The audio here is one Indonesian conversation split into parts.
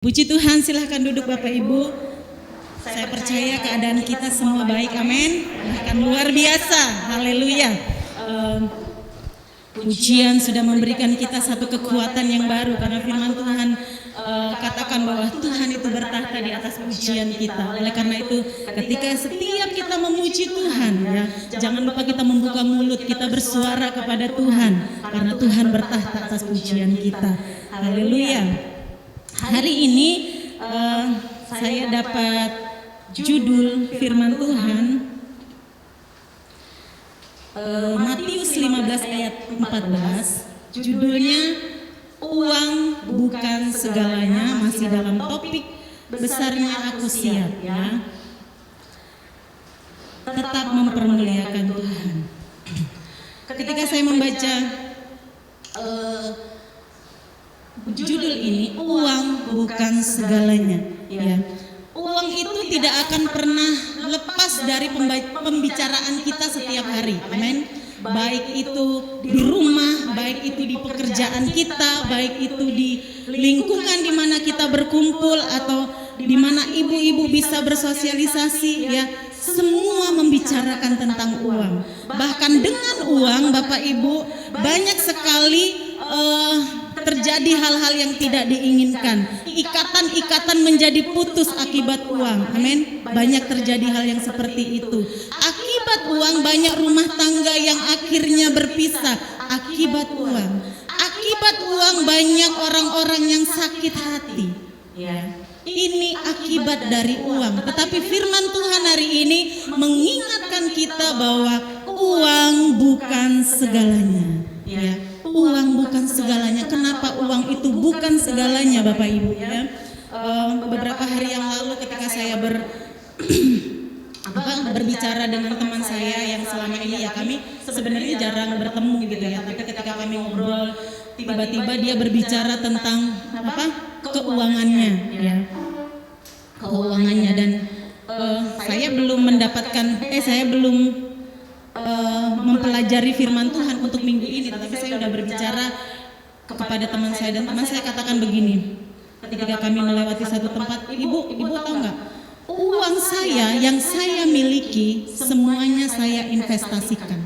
Puji Tuhan, silahkan duduk Bapak Ibu. Saya percaya keadaan kita semua baik, amin. Bahkan luar biasa, haleluya. Pujian sudah memberikan kita satu kekuatan yang baru, karena firman Tuhan katakan bahwa Tuhan itu bertahta di atas pujian kita. Oleh karena itu, ketika setiap kita memuji Tuhan, ya, jangan lupa kita membuka mulut, kita bersuara kepada Tuhan, karena Tuhan bertahta atas pujian kita. Haleluya. Hari ini saya dapat judul firman Tuhan Matius 15 ayat 14. Judulnya uang bukan segalanya, masih dalam topik besarnya aku siap, ya. Tetap mempermuliakan Tuhan. Ketika saya membaca judul ini, uang bukan segalanya, ya. Uang itu tidak akan pernah lepas dari pembicaraan kita setiap hari, amin. Baik itu di rumah, baik itu di pekerjaan kita, baik itu di lingkungan di mana kita berkumpul atau di mana ibu-ibu bisa bersosialisasi, ya. Semua membicarakan tentang uang. Bahkan dengan uang, Bapak Ibu, banyak sekali terjadi hal-hal yang tidak diinginkan. Ikatan-ikatan menjadi putus akibat uang. Amin. Banyak terjadi hal yang seperti itu. Akibat uang, banyak rumah tangga yang akhirnya berpisah akibat uang. Akibat uang, banyak orang-orang yang sakit hati. Ya. Ini akibat dari uang. Tetapi firman Tuhan hari ini mengingatkan kita bahwa uang bukan segalanya. Ya. Uang bukan segalanya. Kenapa uang itu bukan segalanya, Bapak Ibu, ya? Beberapa hari yang lalu ketika saya berbicara dengan teman saya yang selama ini, ya, kami sebenarnya jarang bertemu gitu, ya. Tapi ketika kami ngobrol, tiba-tiba dia berbicara tentang keuangannya, ya. Keuangannya, dan saya belum mempelajari firman Tuhan untuk minggu ini, tetapi saya sudah berbicara kepada teman saya, dan teman saya katakan begini, ketika kami melewati satu tempat, ibu tahu nggak, uang saya yang saya miliki semuanya saya investasikan,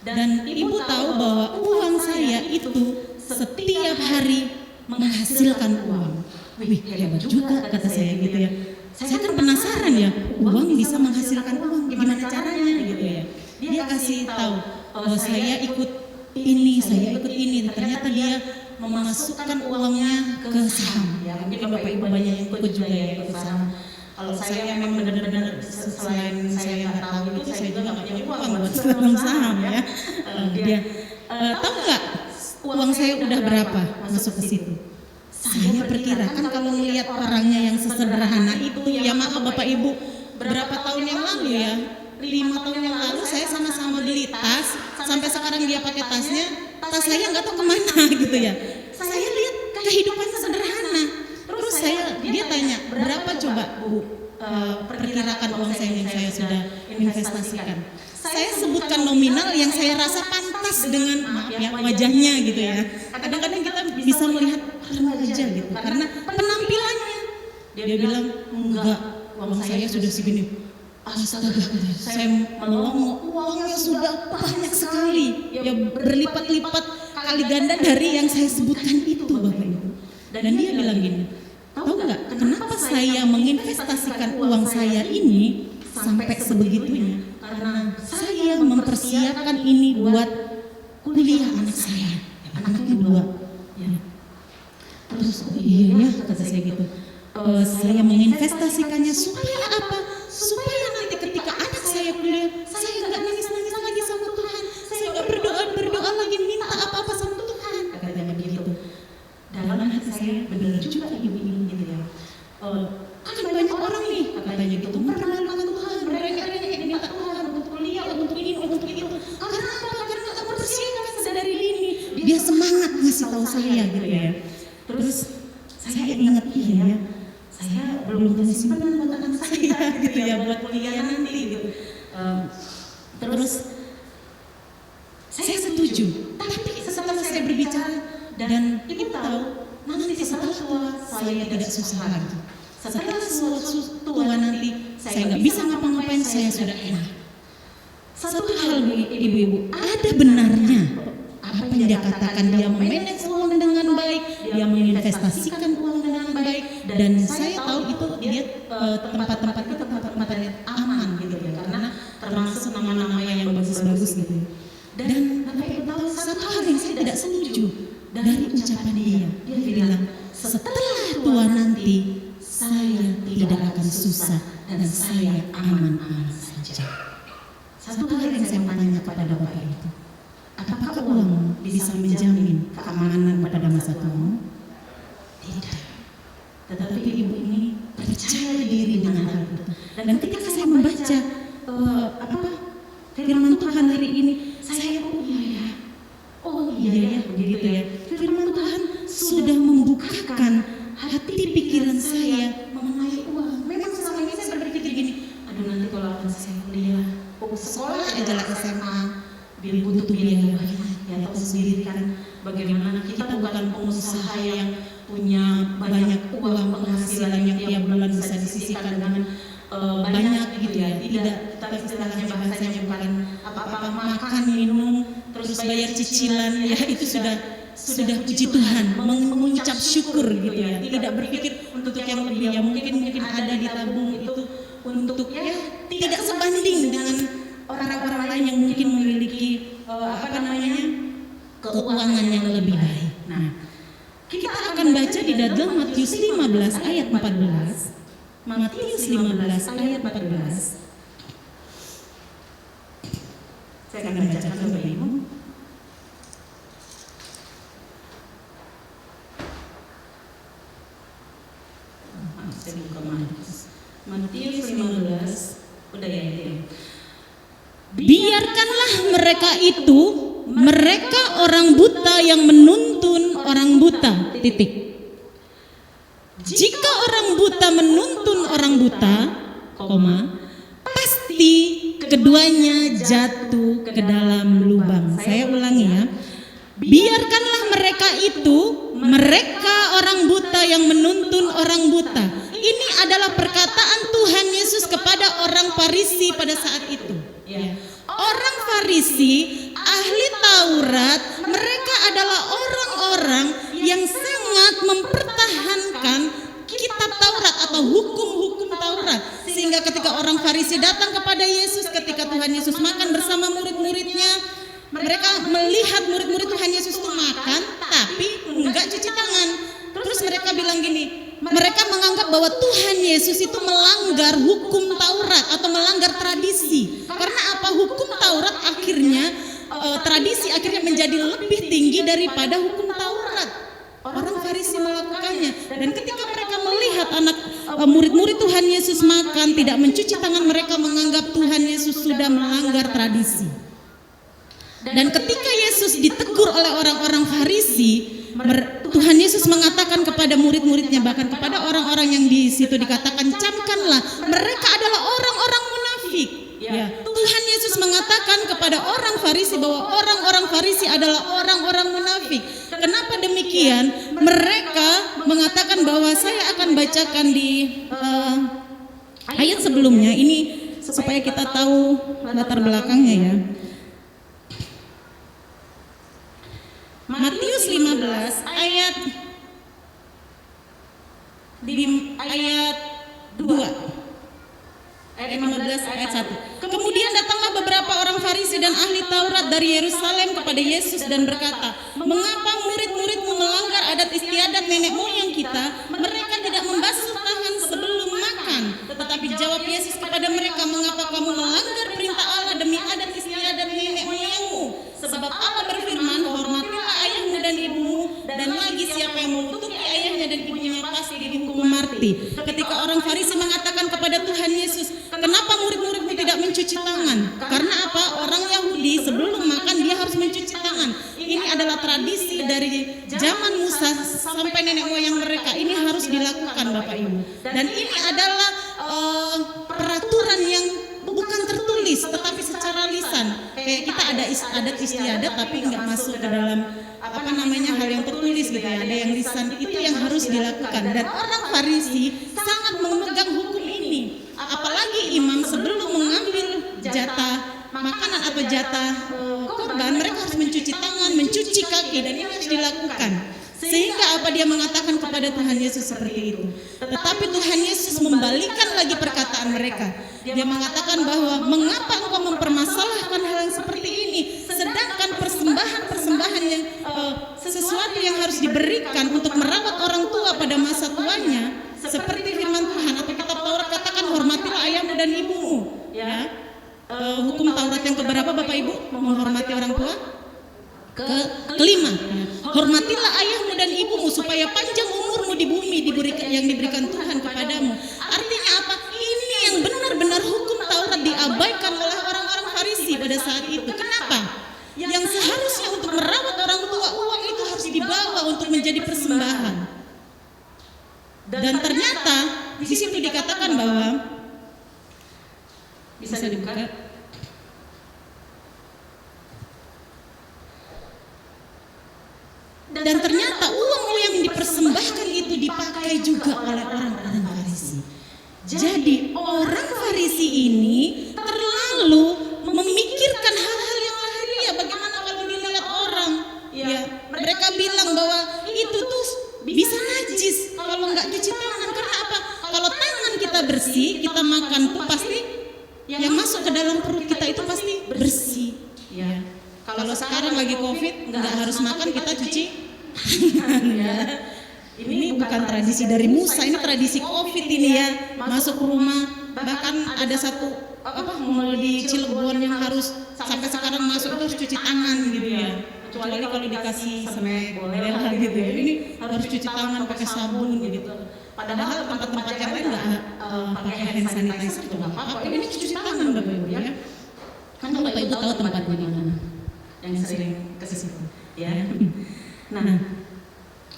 dan ibu tahu bahwa uang saya itu setiap hari menghasilkan uang. Wih, hebat juga, kata saya gitu, ya. Saya kan penasaran, ya, uang bisa menghasilkan uang, gimana caranya gitu, ya. Dia kasih tahu, saya ikut ini. Ternyata dia memasukkan uangnya ke saham. Ya, mungkin Bapak Ibu banyak yang ikut juga, ya, ikut saham. Kalau saya memang benar-benar, selain saya nggak tahu itu, saya juga nggak punya uang buat dalam saham, ya. Dia tahu nggak uang saya udah berapa masuk ke situ? Saya perkirakan kalau melihat orangnya yang sesederhana itu, ya maaf Bapak Ibu, berapa tahun yang lalu, ya, 5 tahun yang lalu saya sama-sama beli tas, sampai sekarang dia pakai tasnya, tas saya nggak tahu kemana gitu, ya. Saya lihat kehidupannya sederhana. Terus dia tanya, berapa coba Bu perkirakan uang saya yang saya sudah investasikan? Saya sebutkan nominal yang saya rasa pantas dengan, maaf ya, wajahnya gitu, ya. Kadang-kadang kita bisa melihat wajah gitu karena penampilannya. Dia bilang, enggak, uang saya sudah segini. Astaga, saya melongo, uangnya sudah banyak sekali, ya, berlipat-lipat kali ganda dari yang saya sebutkan itu, Bapak Ibu. Dan dia bilang gini, tahu nggak kenapa saya menginvestasikan uang saya ini sampai sebegitunya? Karena saya mempersiapkan ini buat kuliah anak saya, anaknya 2. Ya. Terus, iya ya, kata saya gitu. Saya menginvestasikannya supaya apa? Supaya nanti ketika anak saya kuliah, saya nggak nangis-nangis lagi sama Tuhan, saya nggak berdoa lagi minta apa-apa sama Tuhan, katanya begitu. Dalam hati saya, benar juga ibu-ibu gitu, ya. Kan banyak orang nih, katanya gitu, mempermalukan Tuhan, merengek-rengek minta Tuhan untuk kuliah, untuk ini, untuk itu. Karena apa? Karena nggak mempersiapkan dari dini. Dia semangat ngasih tahu saya gitu, ya. Terus saya ingat, iya ya, saya belum punya simpanan buat anak saya gitu, ya, buat kuliah nanti gitu. Terus saya setuju, tapi setelah saya berbicara dan ibu tahu, nanti setelah tua saya saya tidak susah lagi. Setelah suatu tua nanti saya nggak bisa ngapa-ngapain, saya sudah enak. Satu hal ibu-ibu, ada benarnya apa yang dia katakan, dia memanage uang dengan baik, dia menginvestasikan uang dengan baik, dan saya tahu itu dia tempat-tempat itu tempat-tempat yang aman gitu ya, karena termasuk nama-nama yang bagus-bagus gitu. Dan Bapak Ibu tahu satu hal yang saya tidak setuju dari ucapan dia bilang setelah tua nanti saya tidak akan susah dan saya aman-aman saja. Satu hal yang saya mau tanya kepada Bapak itu, apakah uang bisa menjamin keamanan pada masa tua? Tidak. Tetapi ibu ini percaya diri dengan hal itu. Dan ketika saya membaca firman Tuhan hari ini, saya oh iya ya begitu ya. Firman Tuhan sudah membukakan hati pikiran saya mengenai uang. Memang selama ini saya berpikir gini, aduh nanti kalau anak saya kuliah, sekolah aja lah SMA, butuh biaya banyak ya, atau sendiri kan bagaimana kita bukan pengusaha yang punya banyak uang penghasilan yang tiap bulan bisa disisihkan dengan banyak gitu ya. Tidak, kita istilahnya bahasanya bukan apa-apa, makan, minum, terus bayar cicilan ya, itu sudah puji Tuhan, mengucap syukur gitu ya. Tidak berpikir untuk yang lebih ya, mungkin ada di tabung itu untuk ya tidak sebanding dengan orang-orang lain yang mungkin memiliki keuangan yang lebih baik. Nah, kita akan baca di dalam Matius 15 ayat 14. Matius 15 ayat 14. Saya akan bacakan Bapak Ibu. Saya buka Matius 15. Udah ya itu. Biarkanlah mereka itu, mereka orang buta yang menuntun orang buta. Titik. Jika orang buta menuntun orang buta, pasti keduanya jatuh ke dalam lubang. Saya ulangi ya. Biarkanlah mereka itu, mereka orang buta yang menuntun orang buta. Ini adalah perkataan Tuhan Yesus kepada orang Farisi pada saat itu. Orang Farisi, ahli Taurat, mereka adalah orang-orang yang sangat mempertahankan kitab Taurat atau hukum-hukum Taurat. Sehingga ketika orang Farisi datang kepada Yesus, ketika Tuhan Yesus makan bersama murid-muridnya, mereka melihat murid-murid Tuhan Yesus itu makan tapi enggak cuci tangan. Terus mereka bilang gini, mereka menganggap bahwa Tuhan Yesus itu melanggar hukum Taurat atau melanggar tradisi. Karena apa? Hukum Taurat akhirnya tradisi akhirnya menjadi lebih tinggi daripada hukum Taurat. Orang Farisi melakukannya, dan ketika mereka melihat murid-murid Tuhan Yesus makan tidak mencuci tangan, mereka menganggap Tuhan Yesus sudah melanggar tradisi. Dan ketika Yesus ditegur oleh orang-orang Farisi, Tuhan Yesus mengatakan kepada murid-muridnya, bahkan kepada orang-orang yang di situ dikatakan, camkanlah, mereka adalah orang-orang munafik. Ya, Tuhan Yesus mengatakan kepada orang Farisi bahwa orang-orang Farisi adalah orang-orang munafik. Kenapa demikian? Mereka mengatakan bahwa saya akan bacakan di ayat sebelumnya ini supaya kita tahu latar belakangnya ya. Matius 15 ayat 2. Ayat 15 ayat 1. Kemudian datanglah beberapa orang Farisi dan ahli Taurat dari Yerusalem kepada Yesus dan berkata, mengapa murid-muridmu melanggar adat istiadat nenek moyang kita? Mereka tidak membasuh tangan sebelum makan. Tetapi jawab Yesus kepada mereka, mengapa kamu melanggar perintah Allah demi adat istiadat nenek moyangmu? Sebab Allah berfirman, hormatilah ayahmu dan ibumu, dan lagi siapa yang mengutuki ayahnya dan ibunya pasti dihukum mati. Ketika orang Farisi mengatakan kepada Tuhan Yesus, kenapa murid-muridmu tidak mencuci tangan? Karena apa? Orang Yahudi sebelum makan dia harus mencuci tangan. Ini adalah tradisi dari zaman Musa sampai nenek moyang mereka. Ini harus dilakukan Bapak Ibu. Dan ini adalah peraturan yang bukan tertulis tetapi secara lisan. kayak kita ada adat istiadat tapi nggak masuk ke dalam hal yang tertulis gitu ya, ada yang lisan, itu yang harus dilakukan. Dan orang Farisi sangat memegang hukum ini, apalagi imam sebelum mengambil jatah makanan atau jatah korban, mereka harus mencuci tangan, mencuci kaki, dan ini harus dilakukan. Sehingga dia mengatakan kepada Tuhan Yesus seperti itu. Tetapi Tuhan Yesus membalikkan lagi perkataan mereka. Dia mengatakan bahwa mengapa engkau mempermasalahkan hal yang seperti ini, sedangkan persembahan yang sesuatu yang harus diberikan untuk merawat orang tua pada masa tuanya, seperti firman Tuhan atau kitab Taurat katakan, hormatilah ayahmu dan ibumu. Ya, hukum Taurat yang keberapa Bapak Ibu menghormati orang tua? Kelima, hormatilah ayahmu dan ibumu supaya panjang umurmu di bumi yang diberikan Tuhan kepadamu. Artinya apa? Ini yang benar-benar hukum Taurat diabaikan oleh orang-orang Farisi pada saat itu. Kenapa? Yang seharusnya untuk merawat orang tua, uang itu harus dibawa untuk menjadi persembahan. Dan ternyata di situ dikatakan bahwa, bisa dibuka. Dan ternyata uang yang dipersembahkan itu dipakai juga oleh orang-orang Farisi. Jadi orang Farisi ini terlalu memikirkan hal-hal yang lahiriah. Bagaimana kalau dilihat orang? Ya, mereka bilang bahwa itu tuh bisa najis kalau nggak cuci tangan. Karena apa? Kalau tangan kita bersih, kita makan tuh pasti yang masuk ke dalam perut kita itu pasti bersih. Ya. Kalau sekarang lagi COVID, nggak harus makan, kita cuci tangan ya. Ini bukan tradisi dari Musa, ini tradisi COVID ini ya. Masuk rumah, bahkan ada satu mall di Cilegon yang harus sampai sekarang masuk itu harus cuci tangan gitu ya. Kecuali kalau dikasih semek boleh lah gitu ya. Ini harus cuci tangan pakai sabun gitu. Padahal tempat-tempat yang lain nggak pakai hand sanitizer juga nggak apa-apa. Ini cuci tangan Bapak Ibu ya. Kan Bapak Ibu tahu tempatnya di mana? Yang sering ke situ ya. Nah,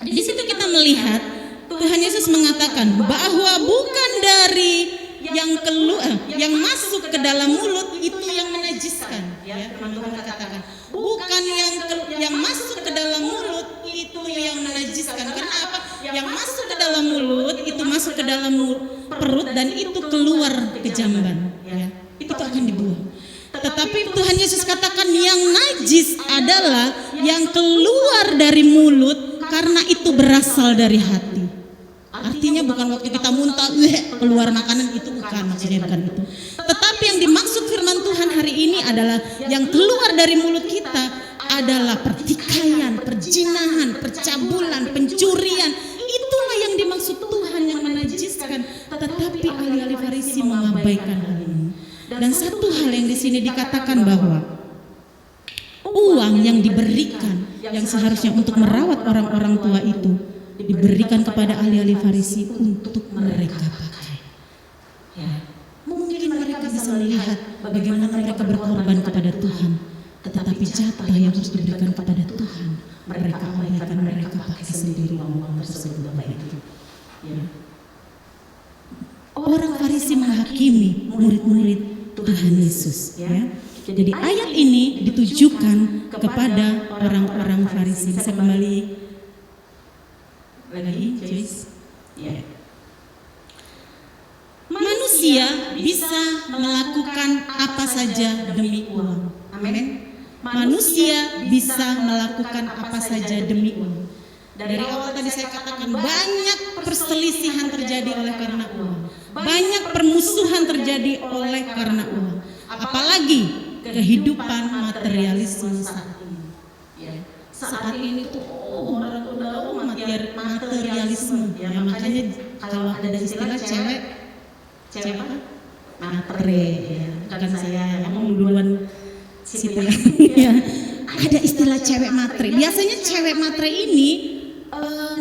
di situ kita melihat Tuhan Yesus mengatakan bahwa bukan dari yang masuk ke dalam mulut itu yang menajiskan ya. Tuhan katakan bukan yang masuk ke dalam mulut itu yang menajiskan. Karena apa? Yang masuk ke dalam mulut itu masuk ke dalam perut dan itu keluar ke jamban ya. Itu akan dibuang. Tetapi Tuhan Yesus katakan yang najis adalah yang keluar dari mulut karena itu berasal dari hati. Artinya bukan waktu kita muntah keluar makanan, itu bukan maksudnya, bukan itu. Tetapi yang dimaksud firman Tuhan hari ini adalah yang keluar dari mulut kita adalah pertikaian, perjinahan, percabulan, pencurian. Itulah yang dimaksud Tuhan yang menajiskan. Tetapi ahli-ahli Farisi mengabaikan hal ini. Dan satu hal yang di sini dikatakan bahwa uang yang diberikan yang seharusnya untuk merawat orang-orang tua itu diberikan kepada ahli-ahli Farisi untuk mereka pakai. Ya, mungkin mereka bisa melihat bagaimana mereka berkorban kepada Tuhan, tetapi jatah yang harus diberikan kepada Tuhan mereka abaikan, mereka pakai sendiri uang tersebut Bapak itu. Ya. Orang Farisi menghakimi murid-murid Tuhan Yesus ya. Jadi ayat ini ditujukan kepada orang-orang Farisi. Bisa kembali lagi Joyce ya. Manusia bisa melakukan apa saja demi uang. Amin. Manusia bisa melakukan apa saja demi uang. Dari awal tadi saya katakan banyak perselisihan terjadi oleh karena uang. Banyak permusuhan terjadi oleh karena uang. Apalagi kehidupan materialisme saat ini. Ya. Saat ini tuh orang materialisme. Ya, makanya kalau ada istilah cewek apa? Matre. Ya. Bukan saya ngomong duluan situ ya. Ada istilah cewek matre. Biasanya cewek matre ini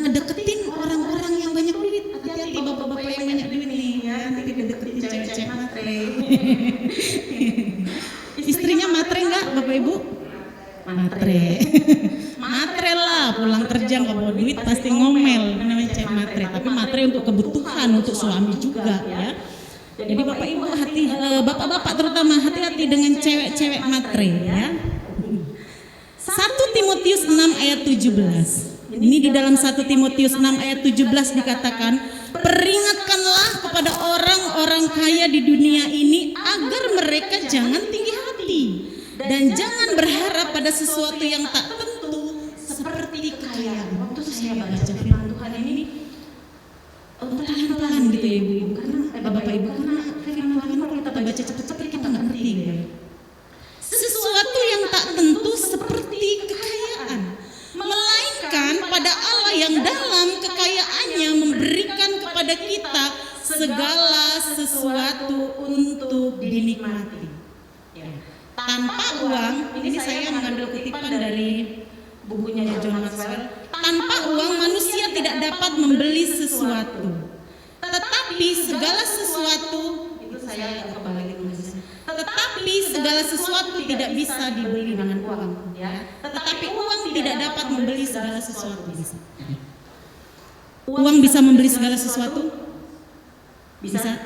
ngedeketin orang-orang yang banyak duit. Hati-hati bapak-bapak yang banyak duit nih ya, nanti dideketin cewek-cewek matre. Istrinya matre enggak Bapak Ibu? Matre. Matre lah, pulang kerja nggak bawa duit pasti ngomel, namanya cewek matre. Tapi matre untuk kebutuhan, untuk suami juga ya. Jadi Bapak Ibu bapak-bapak terutama hati-hati dengan cewek-cewek matre ya. 1 Timotius 6 ayat 17. Ini di dalam 1 Timotius 6 ayat 17 dikatakan, peringatkanlah kepada orang-orang kaya di dunia ini agar mereka jangan tinggi hati dan jangan berharap pada sesuatu yang tak tentu seperti kekayaan. Waktu saya baca firman Tuhan ini pelan-pelan gitu ya ibu-ibu, karena bapak ibu, karena firman Tuhan kalau kita baca cepat-cepat kita nggak ngerti gitu. Sesuatu yang tak tentu seperti kekayaan, melainkan pada Allah yang dalam kekayaannya memberikan kepada kita segala sesuatu untuk dinikmati. Tanpa uang, ini saya mengambil kutipan dari bukunya John Maxwell. Tanpa uang manusia tidak dapat membeli sesuatu, tetapi segala sesuatu, itu saya kembali tulisnya. Tetapi segala sesuatu tidak bisa dibeli dengan uang, ya. Tetapi uang tidak dapat membeli segala sesuatu. Uang bisa membeli segala sesuatu? Bisa.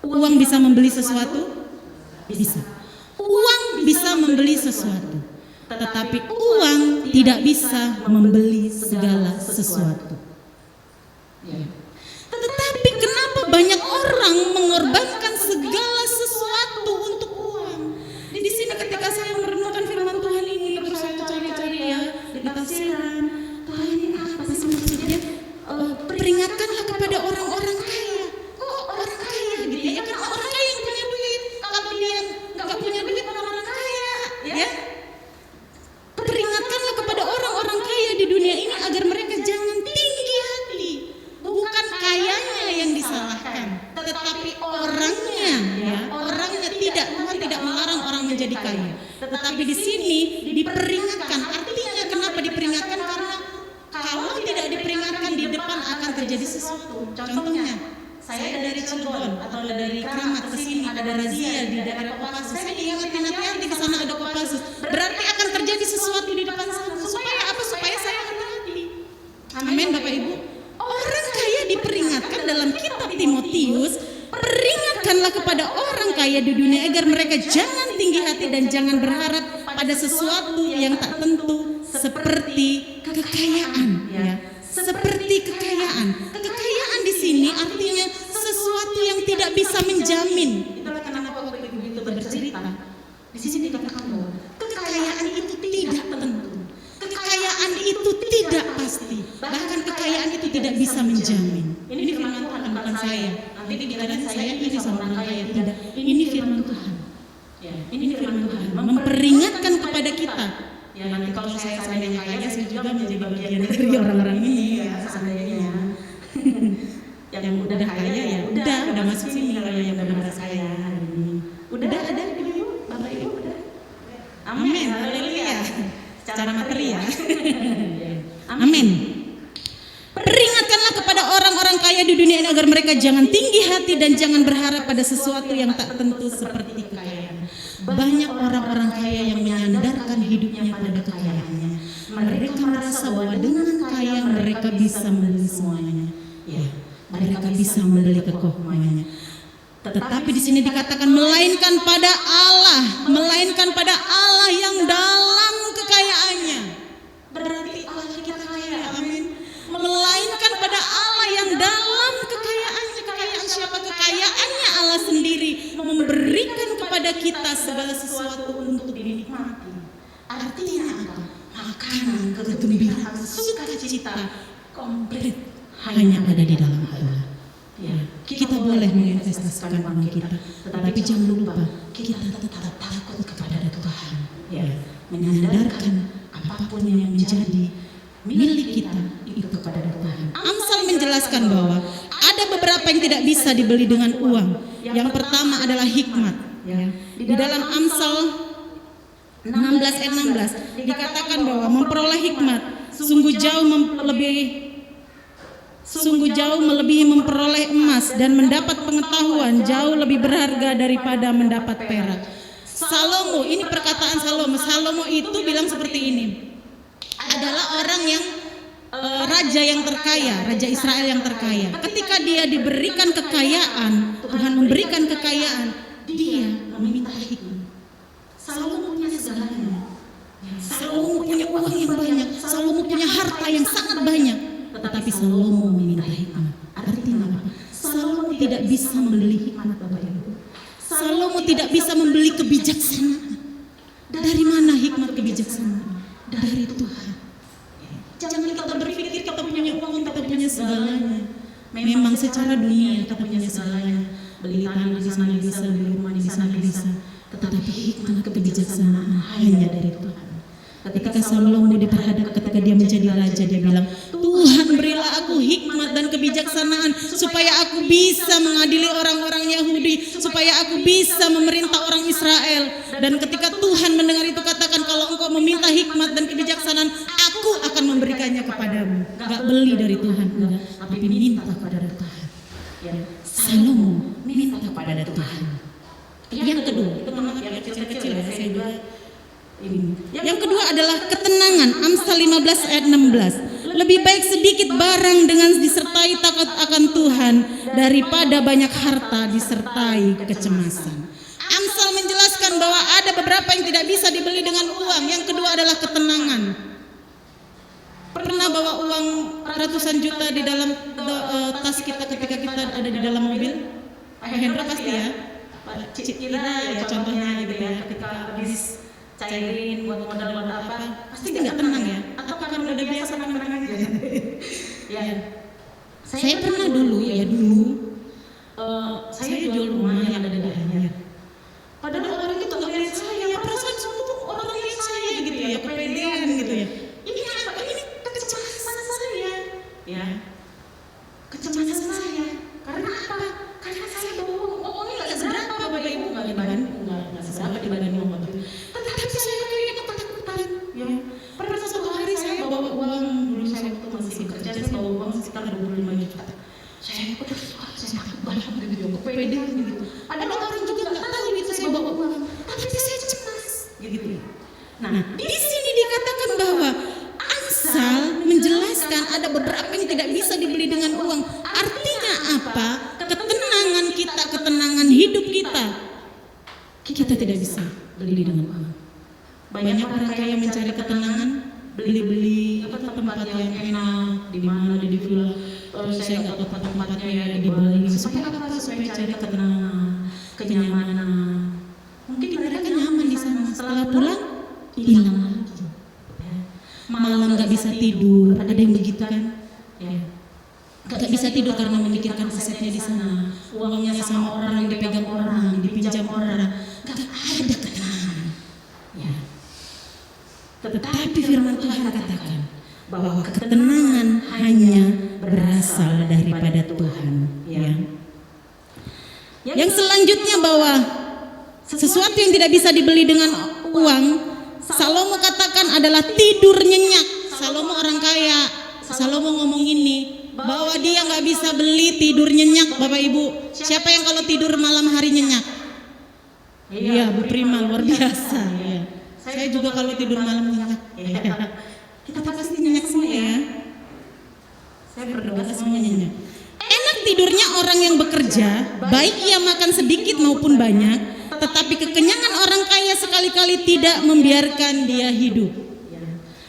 Uang bisa membeli sesuatu? Bisa. Uang bisa membeli sesuatu, tetapi uang tidak bisa membeli segala sesuatu. Tetapi kenapa banyak orang mengorbankan segala sesuatu untuk uang? Di sini ketika saya merenungkan firman Tuhan ini, terus saya cari-cari ya di tafsiran, Tuhan ini apa sih maksudnya? Peringatkanlah kepada orang-orang kaya. Kok orang kaya gitu ya? Kan orang kaya yang punya duit. Kalau dia nggak punya duit, orang kaya, ya. Peringatkanlah kepada orang-orang kaya di dunia ini agar mereka jangan tinggi hati. Bukan kayanya yang disalahkan, tetapi orangnya, ya. Orangnya tidak, Tuhan tidak melarang orang menjadi kaya. Tetapi di sini diperingatkan. Artinya kenapa diperingatkan? Karena kalau tidak diperingatkan di depan akan terjadi sesuatu. Contohnya, saya dari Cilegon atau dari Kramat ke sini ada razia di daerah Kopassus. Saya diingatkan hati-hati di sana ada Kopassus. Berarti akan terjadi sesuatu di depan sana. Supaya apa? Supaya saya hati-hati. Amin Bapak Ibu. Orang kaya diperingatkan dalam kitab Timotius, peringatkanlah kepada orang kaya di dunia agar mereka jangan tinggi hati dan jangan berharap pada sesuatu yang tak tentu seperti kekayaan, ya. Seperti kekayaan. Kekayaan di sini artinya sesuatu yang tidak bisa menjamin. Itulah kenapa waktu itu bercerita. Di sini dikatakan bahwa kekayaan itu tidak tentu. Kekayaan itu tidak pasti. Bahkan kekayaan itu tidak bisa menjamin. Ini firman Tuhan, bukan saya. Nanti dikatakan saya ini sama orang kaya, tidak. Ini firman Tuhan. Ya, ini firman Tuhan memperingatkan kepada kita. Ya, nanti kalau saya seandainya kaya, saya juga menjadi bagian dari orang-orang ini, ya, seandainya. Yang udah kaya ya udah masuk sini. Kalau yang benar-benar kaya udah ada ibu, bapak ibu udah. Amin, haleluya. Secara materi ya. Amin. Peringatkanlah kepada orang-orang kaya di dunia ini agar mereka jangan tinggi hati dan jangan berharap pada sesuatu yang tak tentu seperti kekayaan. Banyak orang-orang kaya yang menyandarkan hidupnya pada kekayaannya. Mereka merasa bahwa dengan kaya mereka bisa membeli semuanya. Ya, mereka bisa membeli kekohongannya. Tetapi di sini dikatakan melainkan pada Allah yang dalam kekayaannya. Berarti Allah kita kaya, amin. Melainkan pada Allah yang dalam kekayaannya. Kekayaan siapa? Kekayaannya Allah sendiri memberikan kepada kita segala sesuatu untuk dinikmati. Artinya apa? Makanan, kegembiraan, sukacita komplit hanya ada di dalam Allah. Ya, kita boleh menginvestasikan uang kita, tetapi jangan lupa kita tetap takut kepada Tuhan. Ya, menyandarkan apapun yang menjadi milik kita itu kepada Tuhan. Amsal menjelaskan bahwa ada beberapa yang tidak bisa dibeli dengan uang. Yang pertama adalah hikmat. Ya. Di dalam Amsal 16 ayat 16 dikatakan bahwa memperoleh hikmat sungguh jauh melebihi memperoleh emas, dan mendapat pengetahuan jauh lebih berharga daripada mendapat perak. Salomo, ini perkataan Salomo. Salomo itu bilang seperti ini. Adalah orang yang raja yang terkaya, raja Israel yang terkaya. Ketika dia diberikan kekayaan, Tuhan memberikan kekayaan, dia meminta hikmat. Salomo punya segalanya. Salomo punya uang yang banyak, Salomo punya harta yang sangat banyak, tetapi Salomo meminta hikmat. Artinya apa? Salomo tidak bisa membeli hikmat, Bapak Ibu. Salomo tidak bisa membeli kebijaksanaan. Dari mana hikmat kebijaksanaan? Dari Tuhan. Jangan kita berpikir kita punya uang, kita punya segalanya. Memang secara dunia kita punya segalanya. Beli tanah di sana bisa, beli rumah di sana bisa. Tetapi hikmat kebijaksanaan hanya dari Tuhan. Ketika Salomo diperhadap, ketika dia menjadi raja, dia bilang, Tuhan berilah aku hikmat dan kebijaksanaan supaya aku bisa mengadili orang-orang Yahudi, supaya aku bisa memerintah orang Israel. Dan ketika Tuhan mendengar itu, katakan, kalau engkau meminta hikmat dan kebijaksanaan, aku akan memberikannya kepadamu. Gak beli dari Tuhan, enggak, tapi minta kepada Tuhan. Salomo minta kepada Tuhan. Yang kedua, teman-teman yang kecil-kecil ya, saya juga ini. Yang kedua adalah ketenangan. Amsal 15 ayat 16. Lebih baik sedikit barang dengan disertai takut akan Tuhan daripada banyak harta disertai kecemasan. Amsal menjelaskan bahwa ada beberapa yang tidak bisa dibeli dengan uang. Yang kedua adalah ketenangan. Pernah bawa uang ratusan juta di dalam tas kita ketika kita ada di dalam mobil? Pak Hendra pasti ya. Pak Kira ya contohnya gitu ya, ketika habis cairin buat modal apa, pasti nggak tenang ya? Atau karena udah biasa tenang aja? Ya. Saya pernah dulu, saya jual rumah yang ada di Anyar. Padahal orang itu nggak lihat saya, perasaan semua orang lihat saya gitu ya, kepedean gitu ya. Ini apa? Ini kecemasan saya, ya. Kecemasan saya. Karena apa? Karena saya ngomongnya nggak seberapa, Bapak Ibu, nggak seberapa dibanding uang Bapak. Tetapi saya kayaknya ketakutan. Ya. Pernah suatu hari saya bawa uang, dulu saya waktu masih bekerja, saya bawa uang sekitar 25 juta. Saya takut banget gitu, kepedean gitu. Ada orang juga nggak tahu gitu saya bawa uang, tapi saya cemas, gitu. Nah, di sini dikatakan bahwa Amsal menjelaskan ada beberapa yang tidak bisa dibeli dengan uang. Artinya apa? Ketenangan kita, ketenangan hidup kita tidak bisa beli dengan uang. Banyak orang kaya mencari ketenangan, beli-beli tempat yang enak, di mana di villa. Saya nggak tahu tempatnya ya, di Bali. Supaya apa? Supaya cari ketenangan, kenyamanan. Mungkin mereka nyaman di sana. Setelah pulang, hilang lagi. Malam nggak bisa tidur. Ada yang begitu kan? Ya. Nggak bisa tidur karena memikirkan asetnya di sana. Uangnya sama orang, dipegang orang, dipinjam orang. Nggak ada ketenangan. Ya. Tetapi firman Tuhan katakan bahwa ketenangan hanya berasal daripada Tuhan. Ya. Yang selanjutnya bahwa sesuatu yang tidak bisa dibeli dengan uang, Salomo katakan adalah tidur nyenyak. Salomo orang kaya. Salomo ngomong ini bahwa dia nggak bisa beli tidur nyenyak, Bapak Ibu. Siapa yang kalau tidur malam hari nyenyak? Iya, Bu Prima, luar biasa. Ya. Saya juga kalau tidur malam nyenyak. Ya. Kita pasti nyenyak semua ya. Saya berdoa semuanya nyenyak. Enak tidurnya orang yang bekerja, baik ia makan sedikit maupun banyak, tetapi kekenyangan orang kaya sekali-kali tidak membiarkan dia hidup.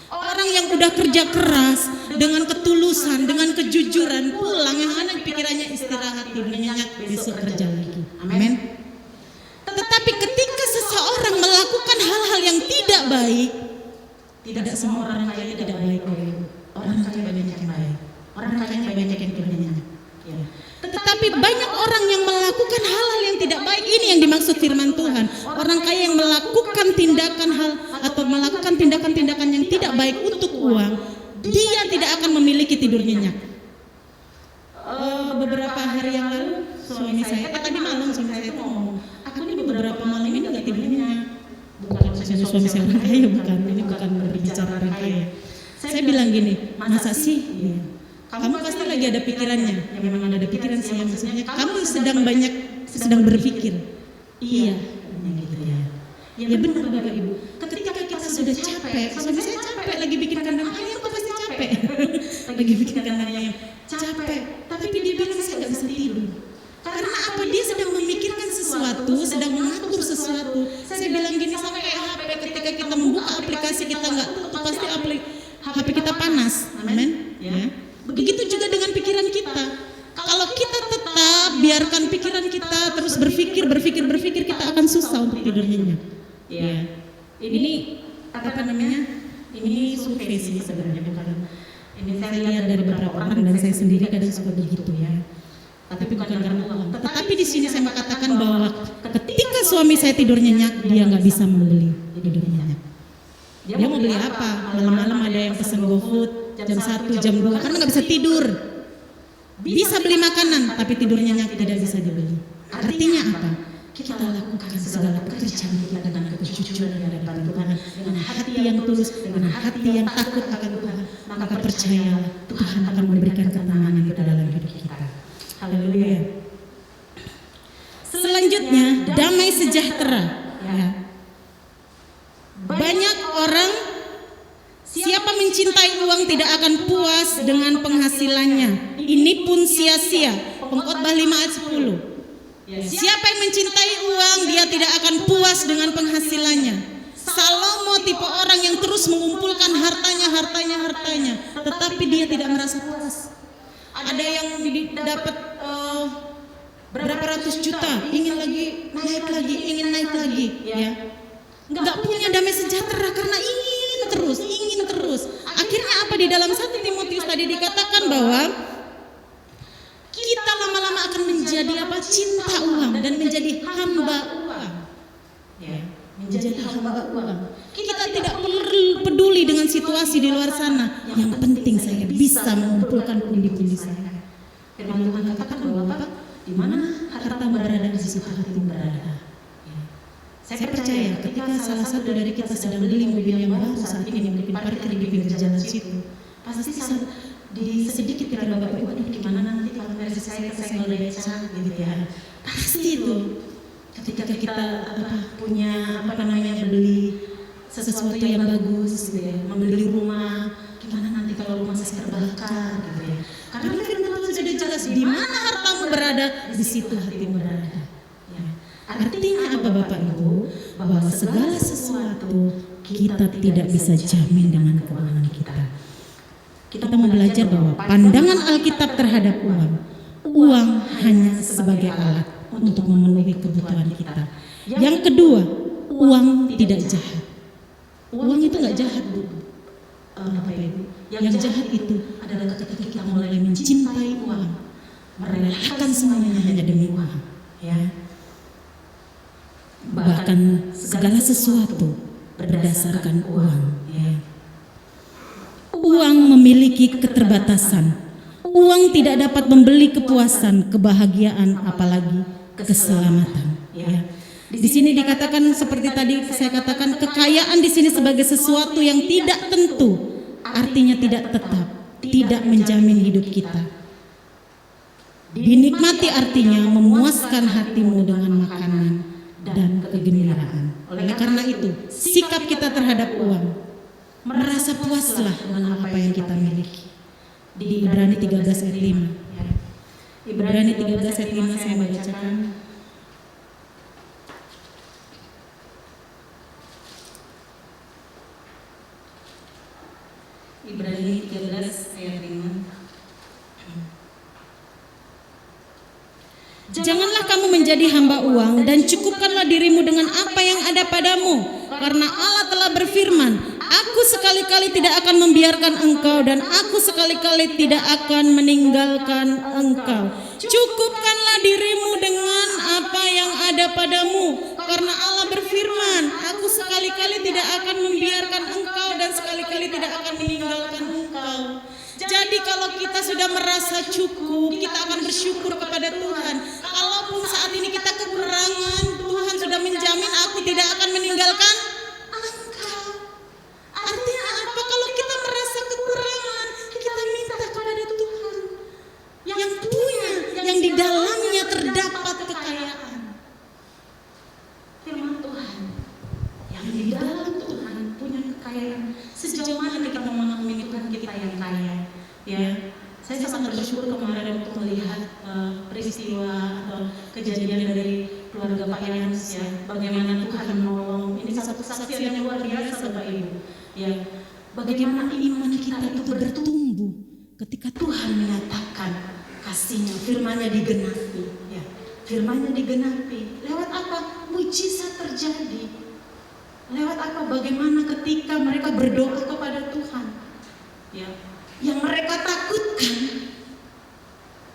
Orang yang udah kerja keras dengan ketulusan, dengan kejujuran, pulang yang ada pikirannya istirahat, tidur nyenyak, besok kerja lagi. Amin. Tetapi ketika seseorang melakukan hal-hal yang tidak baik, tidak semua orang kaya tidak baik. Orang kaya banyak yang baik. Orang kaya banyak yang tidak nyenyak. Tetapi banyak orang yang melakukan hal-hal yang tidak baik. Ini yang dimaksud firman Tuhan. Orang kaya yang melakukan tindakan hal atau melakukan tindakan-tindakan yang tidak baik untuk uang, dia tidak akan memiliki tidur nyenyak. Beberapa hari yang lalu suami saya, tadi malam suami saya itu ngomong, aku ini beberapa malam ini nggak tidur nyenyak. Bukan suami saya orang kaya, bukan. Ini bukan berbicara orang kaya. Saya bilang gini, masa sih? Ya. Kamu pasti lagi ada pikirannya. Ya memang ada pikiran sih, maksudnya kamu sedang berpikir. Iya, gitu ya. Ya benar Bapak Ibu. Ketika kita sudah capek, suami saya capek lagi bikin kandang ayam, pasti capek capek. Lagi pikirkan ayam, capek. Tapi dia bilang saya nggak bisa tidur. Karena apa? Dia sedang memikirkan sesuatu, sedang mengatur sesuatu. Saya bilang gini, sampai HP ketika kita membuka aplikasi kita nggak tutup, pasti HP kita panas. Amin. Ya. Begitu juga dengan pikiran kita. Kalau kita tetap biarkan pikiran kita terus berpikir, kita akan susah untuk tidur nyenyak. Ya. Ini apa namanya? Ini survei sih sebenarnya, bukan. Ini saya lihat dari beberapa orang dan saya sendiri kadang suka begitu ya. Tapi bukan karena uang. Tetapi di sini saya mengatakan bahwa ketika suami saya tidur nyenyak, dia nggak bisa membeli tidur nyenyak. Dia mau beli apa? Malam-malam ada yang pesan GoFood jam 1, jam 2 karena nggak bisa tidur. Bisa beli makanan, tapi tidur nyenyak tidak bisa dibeli. Artinya apa? Kita lakukan segala pekerjaan kita dengan kejujuran di hadapan Tuhan, dengan hati yang tulus, dengan hati yang takut akan Tuhan. Maka percayalah, Tuhan akan memberikan ketenangan itu dalam hidup kita. Haleluya. Selanjutnya, damai sejahtera. Ya. Banyak orang, siapa mencintai uang tidak akan puas dengan penghasilannya. Ini pun sia-sia. Pengkhotbah 5 ayat 10. Siapa yang mencintai uang, dia tidak akan puas dengan penghasilannya. Salomo tipe orang yang terus mengumpulkan hartanya, tetapi dia tidak merasa puas. Ada yang dapat berapa ratus juta, ingin naik lagi, ya. Nggak punya damai sejahtera karena ingin terus. Akhirnya apa? Di dalam 1 Timotius tadi dikatakan bahwa kita lama-lama akan menjadi apa? Cinta uang dan menjadi hamba uang. Ya, menjadi hamba uang. Kita tidak peduli dengan situasi di luar sana. Yang penting saya bisa mengumpulkan pundi-pundi saya. Firman Tuhan katakan bahwa apa? Di mana hartamu berada, di situ hatimu berada. Ya. Saya percaya ketika salah satu dari kita sedang beli mobil yang baru saat ini, mungkin parkir di pinggir jalan situ, pasti di sedikit pikiran Bapak Ibu, gimana nanti kalau versi saya kesenggol beca gitu ya. Pasti itu ketika kita punya beli sesuatu yang bagus gitu ya, membeli rumah, gimana nanti kalau rumah saya terbakar gitu ya. Karena firman Tuhan sudah jelas, di mana hartamu berada, di situ hatimu berada. Ya. Artinya apa Bapak Ibu? Bahwa segala sesuatu kita tidak bisa jamin dengan keuangan kita. Kita mau belajar bahwa pandangan Alkitab terhadap uang hanya sebagai alat untuk memenuhi kebutuhan kita. Yang kedua, uang tidak jahat. Uang itu nggak jahat, Bu. Bapak Ibu. Yang jahat itu adalah ketika kita mulai mencintai uang, merelakan semuanya hanya demi uang. Ya. Bahkan segala sesuatu berdasarkan uang. Ya. Uang memiliki keterbatasan. Uang tidak dapat membeli kepuasan, kebahagiaan, apalagi keselamatan. Ya. Di sini dikatakan seperti tadi saya katakan, kekayaan di sini sebagai sesuatu yang tidak tentu, artinya tidak tetap, tidak menjamin hidup kita. Dinikmati artinya memuaskan hatimu dengan makanan dan kegembiraan. Oleh karena itu, sikap kita terhadap uang, merasa puaslah dengan apa yang kita miliki. Di Ibrani 13 ayat 5. Ibrani 13 ayat 5 saya bacakan. Ibrani 13 ayat 5. Janganlah kamu menjadi hamba uang dan cukupkanlah dirimu dengan apa yang ada padamu, karena Allah telah berfirman, Aku sekali-kali tidak akan membiarkan engkau dan aku sekali-kali tidak akan meninggalkan engkau. Cukupkanlah dirimu dengan apa yang ada padamu, karena Allah berfirman, Aku sekali-kali tidak akan membiarkan engkau dan sekali-kali tidak akan meninggalkan engkau. Jadi kalau kita sudah merasa cukup, kita akan bersyukur kepada Tuhan. Kalaupun saat ini kita kekurangan, Tuhan sudah menjamin aku tidak akan meninggalkan engkau. Artinya apa? Kalau kita merasa kekurangan, kita minta kepada Tuhan yang punya, yang di dalamnya terdapat kekayaan. Firman Tuhan, yang di dalam Tuhan punya kekayaan. Sejauh mana kita memahami Tuhan kita yang kaya? ketika Tuhan menyatakan kasih-Nya, firman-Nya digenapi, ya. Firman-Nya digenapi. Lewat apa? Mujizat terjadi. Lewat apa? Bagaimana ketika mereka berdoa kepada Tuhan, ya. Yang mereka takutkan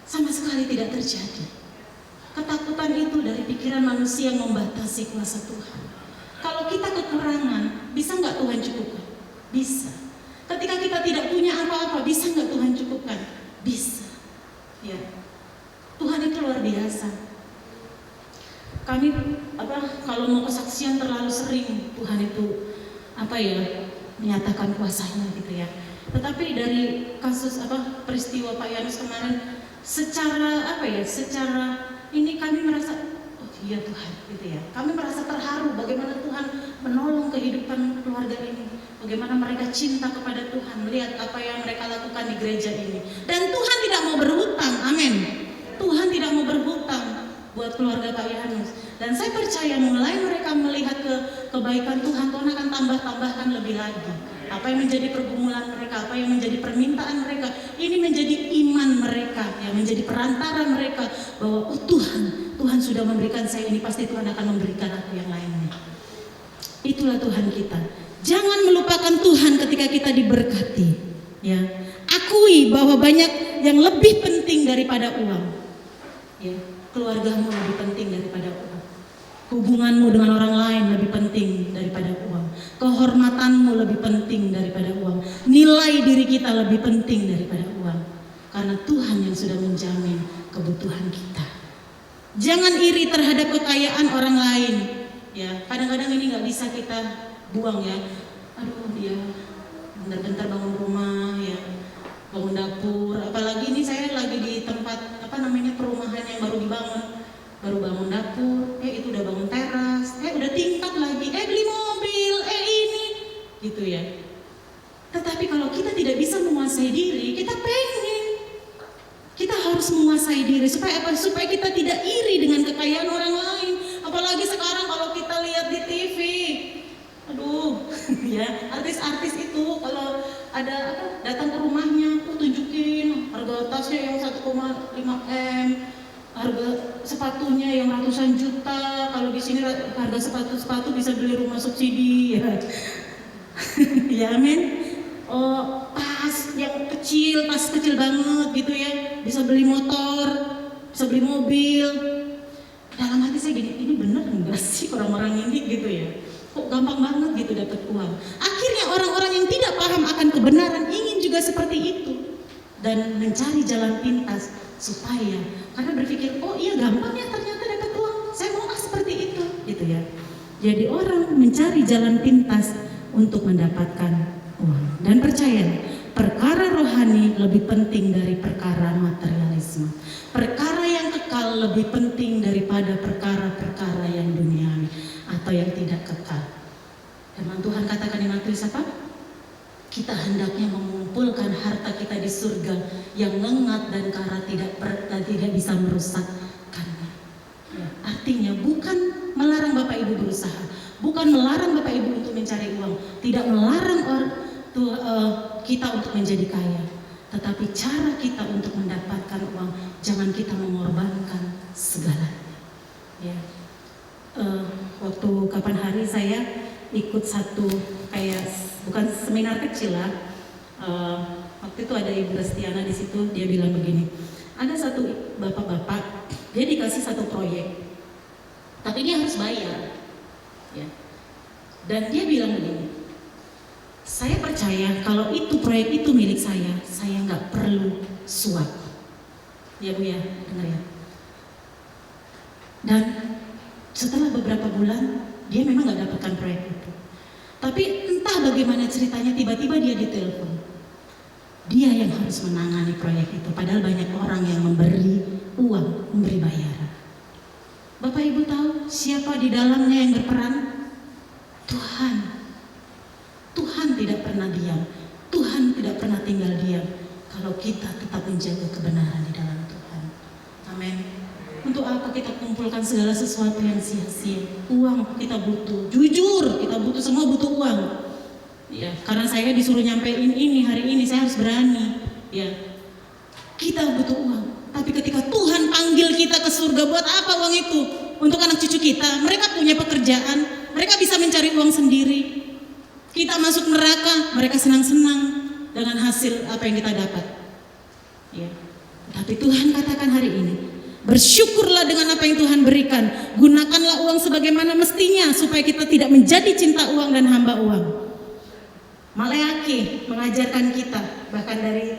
sama sekali tidak terjadi. Ketakutan itu dari pikiran manusia yang membatasi kuasa Tuhan. Kalau kita kekurangan, bisa nggak Tuhan cukupkan? Bisa. Ketika kita tidak punya apa-apa, bisa nggak Tuhan cukupkan? Bisa. Ya. Tuhan itu luar biasa. Kami kalau mau kesaksian terlalu sering Tuhan itu menyatakan kuasanya gitu ya. Tetapi dari kasus peristiwa Pak Yanus kemarin, secara ini kami merasa, oh iya Tuhan gitu ya. Kami merasa terharu bagaimana Tuhan menolong kehidupan keluarga ini, bagaimana mereka cinta kepada Tuhan, melihat apa yang mereka lakukan di gereja ini. Dan Tuhan tidak mau berhutang, amin. Tuhan tidak mau berhutang buat keluarga Pak Yanus. Dan saya percaya mulai mereka melihat kebaikan Tuhan, Tuhan akan tambahkan lebih lagi. Apa yang menjadi pergumulan mereka, apa yang menjadi permintaan mereka, ini menjadi iman mereka, yang menjadi perantara mereka bahwa Tuhan sudah memberikan saya ini, pasti Tuhan akan memberikan aku yang lainnya. Itulah Tuhan kita. Jangan melupakan Tuhan ketika kita diberkati. Ya, akui bahwa banyak yang lebih penting daripada uang. Ya, keluargamu lebih penting daripada uang. Hubunganmu dengan orang lain lebih penting daripada uang. Kehormatanmu lebih penting daripada uang. Nilai diri kita lebih penting daripada uang. Karena Tuhan yang sudah menjamin kebutuhan kita. Jangan iri terhadap kekayaan orang lain. Ya, kadang-kadang ini nggak bisa kita buang ya. Aduh dia bentar-bentar bangun rumah ya, bangun dapur. Apalagi ini saya lagi di tempat perumahan yang baru dibangun. Baru bangun dapur, itu udah bangun teras, udah tingkat lagi, beli mobil, ini, gitu ya. Tetapi kalau kita tidak bisa menguasai diri, kita harus menguasai diri supaya apa? Supaya kita tidak iri dengan kekayaan orang lain. Apalagi sekarang kalau kita lihat di TV, aduh, ya artis-artis itu kalau ada datang ke rumahnya, tunjukin harga tasnya yang 1,5 M. Harga sepatunya yang ratusan juta. Kalau di sini harga sepatu bisa beli rumah subsidi ya. Ya amin. Oh, tas yang kecil, tas kecil banget gitu ya, bisa beli motor, bisa beli mobil. Dalam hati saya gini, ini benar enggak sih orang-orang ini gitu ya? Kok gampang banget gitu dapat uang. Akhirnya orang-orang yang tidak paham akan kebenaran ingin juga seperti itu dan mencari jalan pintas supaya, karena berpikir, oh iya gampang ya ternyata dapat uang, saya mau seperti itu, gitu ya. Jadi orang mencari jalan pintas untuk mendapatkan uang. Dan percaya, perkara rohani lebih penting dari perkara materialisme. Perkara yang kekal lebih penting daripada perkara-perkara yang duniawi atau yang tidak kekal. Firman Tuhan katakan di Matius apa? Kita hendaknya mengumpulkan harta kita di surga yang lengat dan kara tidak bisa merusakkannya. Ya, artinya bukan melarang Bapak Ibu berusaha, bukan melarang Bapak Ibu untuk mencari uang, tidak melarang kita untuk menjadi kaya, tetapi cara kita untuk mendapatkan uang, jangan kita mengorbankan segalanya. Ya, waktu kapan hari saya ikut satu bukan seminar kecil lah. Waktu itu ada Ibu Restiana di situ, dia bilang begini, ada satu bapak-bapak, dia dikasih satu proyek, tapi dia harus bayar, ya. Dan dia bilang begini, saya percaya kalau itu proyek itu milik saya nggak perlu suap, ya Bu ya, dengar ya. Dan setelah beberapa bulan dia memang nggak dapatkan proyek itu. Tapi entah bagaimana ceritanya tiba-tiba dia ditelepon. Dia yang harus menangani proyek itu. Padahal banyak orang yang memberi uang, memberi bayaran. Bapak Ibu tahu siapa di dalamnya yang berperan? Tuhan. Tuhan tidak pernah diam. Tuhan tidak pernah tinggal diam. Kalau kita tetap menjaga kebenaran di dalam Tuhan. Amin. Untuk apa kita kumpulkan segala sesuatu yang sia-sia? Uang kita butuh, jujur kita butuh, semua butuh uang. Ya, karena saya disuruh nyampein ini hari ini, saya harus berani. Ya, Kita butuh uang. Tapi ketika Tuhan panggil kita ke surga, buat apa uang itu? Untuk anak cucu kita. Mereka punya pekerjaan, mereka bisa mencari uang sendiri. Kita masuk neraka, mereka senang-senang dengan hasil apa yang kita dapat. Ya. Tapi Tuhan katakan hari ini, bersyukurlah dengan apa yang Tuhan berikan. Gunakanlah uang sebagaimana mestinya supaya kita tidak menjadi cinta uang dan hamba uang. Maleaki mengajarkan kita, bahkan dari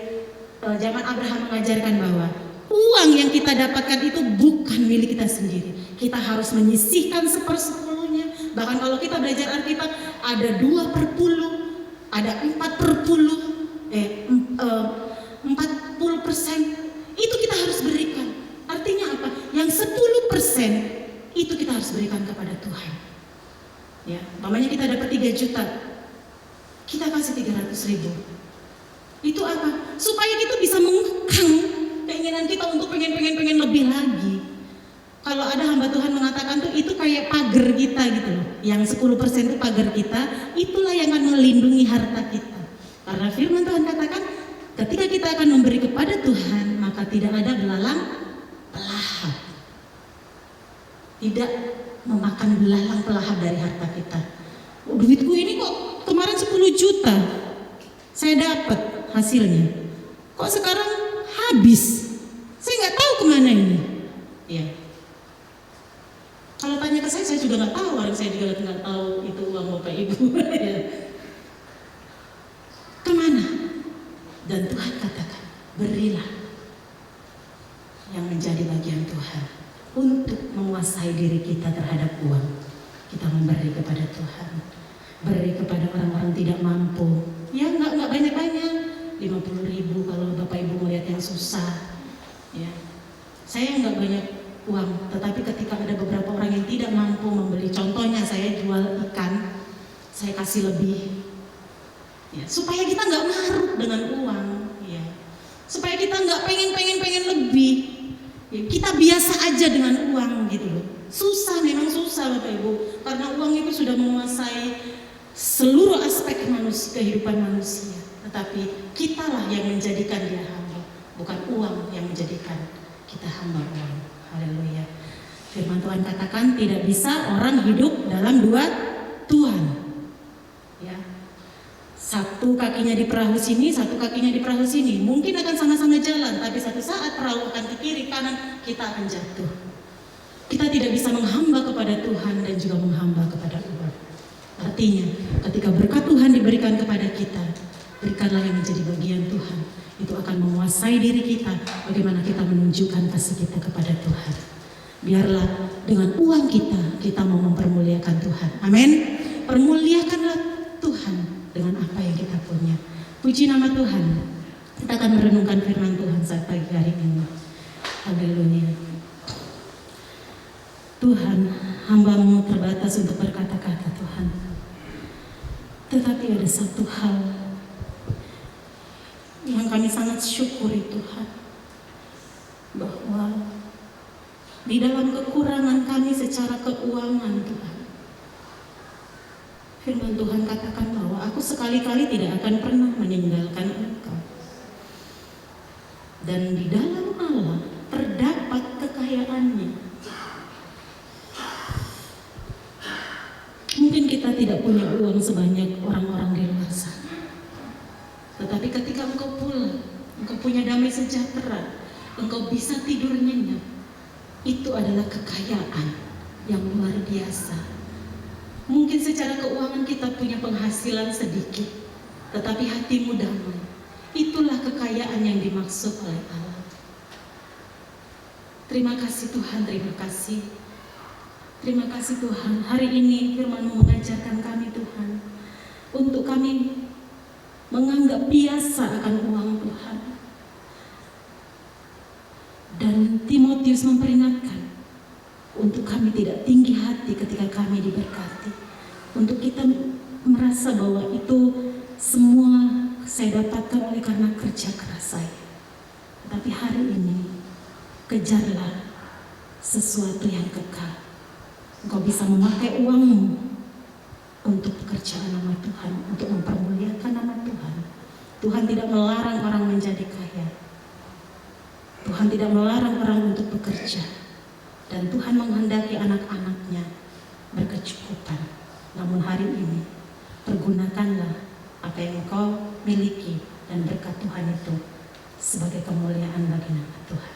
zaman Abraham mengajarkan bahwa uang yang kita dapatkan itu bukan milik kita sendiri. Kita harus menyisihkan 1/10-nya. Bahkan kalau kita belajar Alkitab ada 2/10, ada 40%, itu kita harus berikan. Artinya apa? Yang 10% itu kita harus berikan kepada Tuhan. Ya, umpamanya kita dapat 3 juta, kita kasih 300.000. Itu apa? Supaya kita bisa mengekang keinginan kita untuk pengen lebih lagi. Kalau ada hamba Tuhan mengatakan tuh itu kayak pagar kita gitu loh. Yang 10% itu pagar kita, itulah yang akan melindungi harta kita. Karena firman Tuhan katakan, ketika kita akan memberi kepada Tuhan, maka tidak ada belalang pelahap. Tidak memakan belalang pelahap dari harta kita. Oh, duitku ini kok kemarin 10 juta saya dapat hasilnya, kok sekarang habis, saya nggak tahu kemana ini. Ya. Kalau tanya ke saya juga nggak tahu, orang saya juga nggak tahu itu uang bapak ibu. Ya. Kemana? Dan Tuhan katakan, berilah yang menjadi bagian Tuhan untuk menguasai diri kita terhadap uang. Kita memberi kepada Tuhan, beri kepada orang-orang tidak mampu. Ya nggak banyak-banyak, 50.000 kalau bapak ibu melihat yang susah. Ya, saya nggak banyak uang, tetapi ketika ada beberapa orang yang tidak mampu membeli, contohnya saya jual ikan, saya kasih lebih. Ya, supaya kita nggak maruk dengan uang, ya. Supaya kita nggak pengen lebih. Ya, kita biasa aja dengan uang gitu loh. Susah, memang susah bapak ibu, karena uang itu sudah menguasai seluruh aspek kehidupan manusia. Tetapi kitalah yang menjadikan dia hamba, bukan uang yang menjadikan kita hamba uang. Haleluya. Firman Tuhan katakan tidak bisa orang hidup dalam 2 Tuhan. Ya. Satu kakinya di perahu sini, satu kakinya di perahu sini. Mungkin akan sama-sama jalan, tapi satu saat perahu akan ke kiri kanan, kita akan jatuh. Kita tidak bisa menghamba kepada Tuhan dan juga menghamba kepada uang. Artinya, ketika berkat Tuhan diberikan kepada kita, berikanlah yang menjadi bagian Tuhan. Itu akan menguasai diri kita, bagaimana kita menunjukkan kasih kita kepada Tuhan. Biarlah dengan uang kita mau mempermuliakan Tuhan. Amin. Permuliakanlah Tuhan dengan apa yang kita punya. Puji nama Tuhan. Kita akan merenungkan firman Tuhan saat pagi hari ini. Haleluya. Tuhan, hamba-Mu terbatas untuk berkata-kata Tuhan. Tetapi ada satu hal yang kami sangat syukuri Tuhan, bahwa di dalam kekurangan kami secara keuangan Tuhan, firman Tuhan katakan bahwa aku sekali-kali tidak akan pernah meninggalkan Engkau. Dan di dalam Allah terdapat kekayaannya. Mungkin kita tidak punya uang sebanyak orang-orang di luar sana, tetapi ketika engkau pulang, engkau punya damai sejahtera, engkau bisa tidur nyenyak, itu adalah kekayaan yang luar biasa. Mungkin secara keuangan kita punya penghasilan sedikit, tetapi hatimu damai. Itulah kekayaan yang dimaksud oleh Allah. Terima kasih Tuhan, terima kasih. Terima kasih Tuhan, hari ini firman-Mu mengajarkan kami Tuhan, untuk kami menganggap biasa akan uang Tuhan. Dan Timotius memperingatkan untuk kami tidak tinggi hati ketika kami diberkati, untuk kita merasa bahwa itu semua saya dapatkan oleh karena kerja keras saya. Tapi hari ini kejarlah sesuatu yang kekal. Engkau bisa memakai uangmu untuk pekerjaan nama Tuhan, untuk mempermuliakan nama Tuhan. Tuhan tidak melarang orang menjadi kaya, Tuhan tidak melarang orang untuk bekerja, dan Tuhan menghendaki anak-anaknya berkecukupan. Namun hari ini pergunakanlah apa yang engkau miliki dan berkat Tuhan itu sebagai kemuliaan bagi nama Tuhan.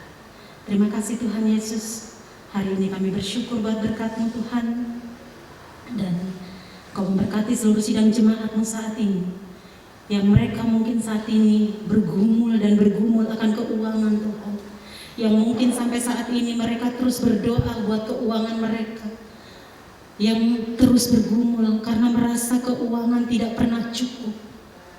Terima kasih Tuhan Yesus. Hari ini kami bersyukur buat berkat-Mu Tuhan, dan Kau memberkati seluruh sidang jemaat-Mu saat ini, yang mereka mungkin saat ini bergumul akan keuangan Tuhan, yang mungkin sampai saat ini mereka terus berdoa buat keuangan mereka, yang terus bergumul karena merasa keuangan tidak pernah cukup.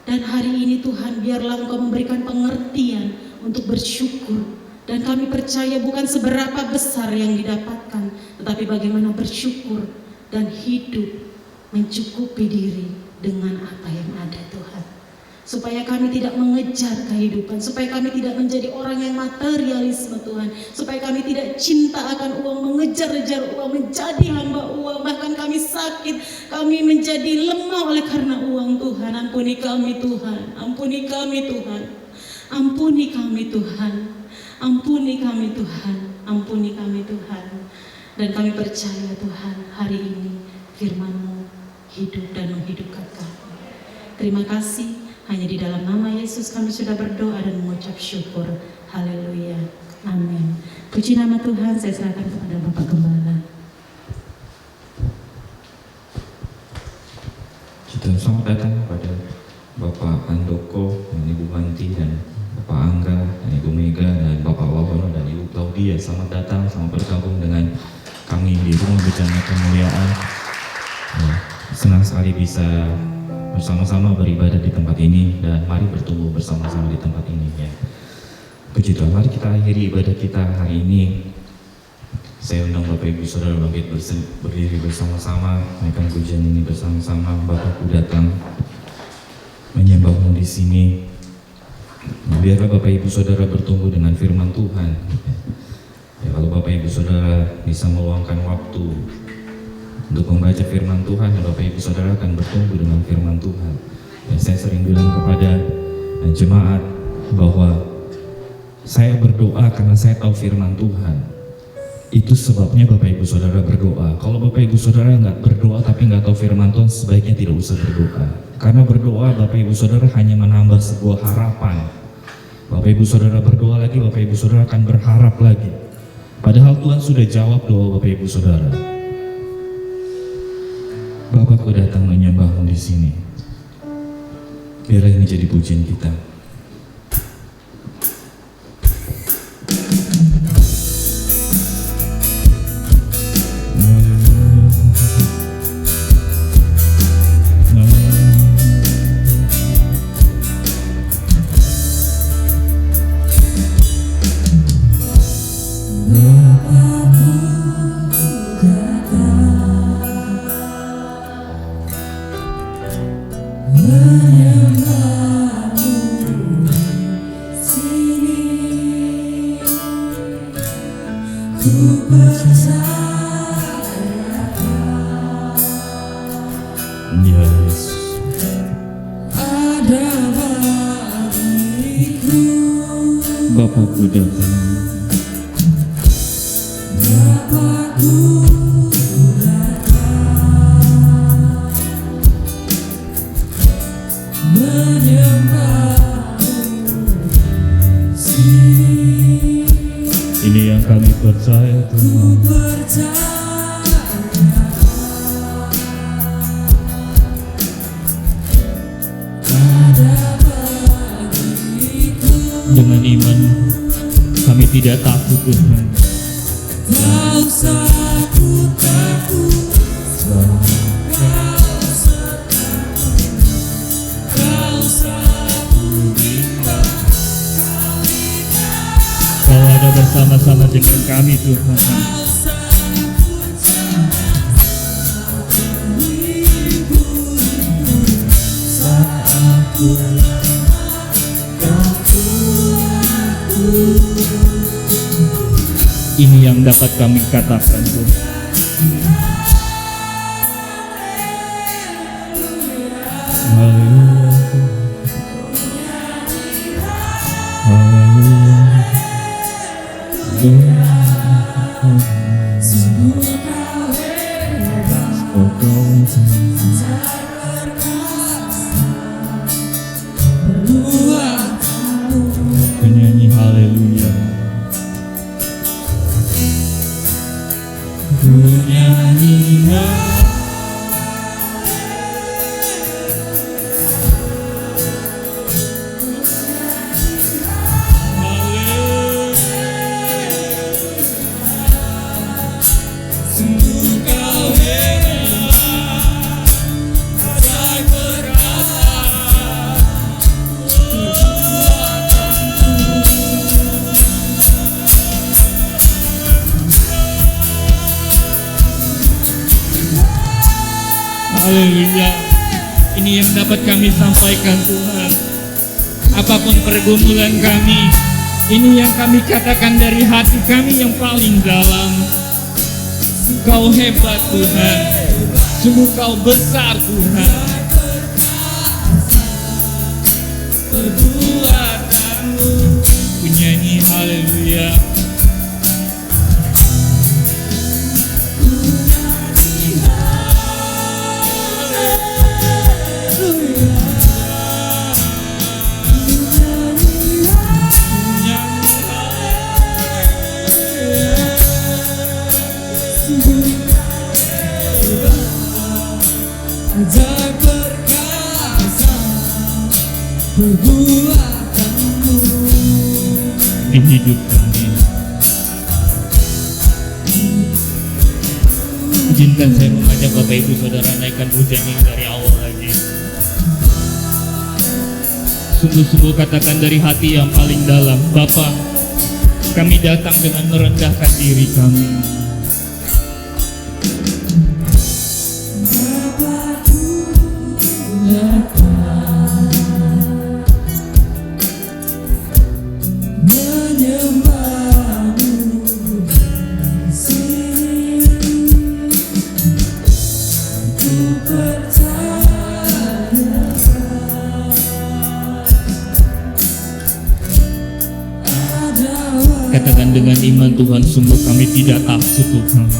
Dan hari ini Tuhan, biarlah Engkau memberikan pengertian untuk bersyukur. Dan kami percaya bukan seberapa besar yang didapatkan, tetapi bagaimana bersyukur dan hidup mencukupi diri dengan apa yang ada Tuhan. Supaya kami tidak mengejar kehidupan, supaya kami tidak menjadi orang yang materialisme Tuhan, supaya kami tidak cinta akan uang, mengejar-ngejar uang, menjadi hamba uang, bahkan kami sakit, kami menjadi lemah oleh karena uang Tuhan. Ampuni kami Tuhan, ampuni kami Tuhan, ampuni kami Tuhan, ampuni kami Tuhan, ampuni kami Tuhan. Dan kami percaya Tuhan, hari ini firman-Mu hidup dan menghidupkan kami. Terima kasih. Hanya di dalam nama Yesus kami sudah berdoa dan mengucap syukur. Haleluya. Amin. Puji nama Tuhan. Saya serahkan kepada Bapak Gembala. Kita selamat datang kepada Bapak Handoko dan Ibu Wanti dan Bapak Angga dan Ibu Mega dan Bapak Wawono dan Ibu Claudia. Selamat datang, selamat bergabung dengan kami di Rumah Bencana Kemuliaan. Senang sekali bisa bersama-sama beribadah di tempat ini, dan mari bertumbuh bersama-sama di tempat ini ya. Puji Tuhan, mari kita akhiri ibadah kita hari ini. Saya undang Bapak Ibu Saudara bangkit berdiri bersama-sama, naikkan pujian ini bersama-sama. Bapakku datang menyembah-Mu di sini. Biarlah Bapak Ibu Saudara bertumbuh dengan firman Tuhan. Ya, kalau Bapak Ibu Saudara bisa meluangkan waktu untuk membaca firman Tuhan, dan Bapak Ibu Saudara akan bertumbuh dengan firman Tuhan. Dan saya sering bilang kepada jemaat bahwa saya berdoa karena saya tahu firman Tuhan. Itu sebabnya Bapak Ibu Saudara berdoa. Kalau Bapak Ibu Saudara nggak berdoa tapi nggak tahu firman Tuhan, sebaiknya tidak usah berdoa. Karena berdoa Bapak Ibu Saudara hanya menambah sebuah harapan. Bapak Ibu Saudara berdoa lagi, Bapak Ibu Saudara akan berharap lagi. Padahal Tuhan sudah jawab doa Bapak Ibu Saudara. Bapakku datang menyembah-Mu di sini. Biarlah ini jadi pujian kita. Bapakku datang. Ini yang kami percaya Tuhan. Dengan iman kami tidak takut Tuhan. Tak usah takut, Kau ada bersama-sama dengan kami Tuhan. Ini yang dapat kami katakan Tuhan. Haleluya. Penyanyi haleluya. Penyanyi haleluya. Ini yang dapat kami sampaikan Tuhan. Apapun pergumulan kami, ini yang kami katakan dari hati kami yang paling dalam. Kau hebat Tuhan, sungguh Kau besar Tuhan. Perbuatanmu, penyanyi haleluya. Ajaib perkasa perbuatanmu Di hidup kami. Izinkan saya mengajak Bapak Ibu Saudara naikkan pujian ini dari awal lagi. Sungguh-sungguh katakan dari hati yang paling dalam, Bapa, kami datang dengan merendahkan diri kami. Katakan dengan iman, Tuhan, sungguh kami tidak takut Tuhan.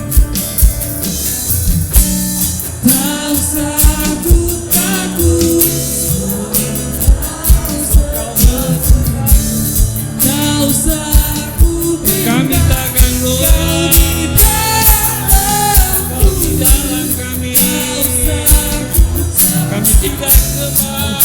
Tak usah aku takut, tak usah aku Kami takkan luar, Kau di dalam kami, tak kami tidak lemah.